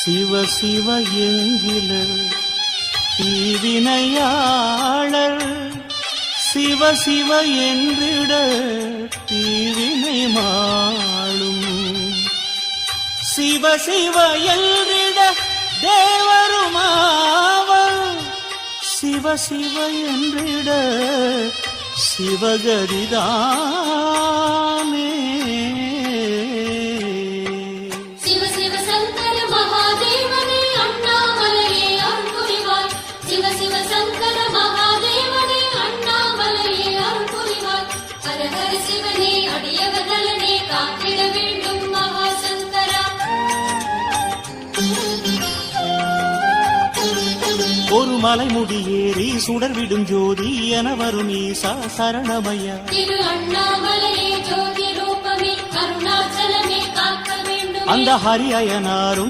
சிவ சிவ என்கிற தீவினையாளர் சிவ சிவ என்றிட தீவினை மாளும் சிவ சிவ என்றிட தேவருமாவர் சிவ சிவ என்றிட சிவகதிதானே ஒரு மலை முடியேறி சுடர் விடும் ஜோதி என வரும் ஈசா சரணமையா அந்த ஹரி அயனாரும்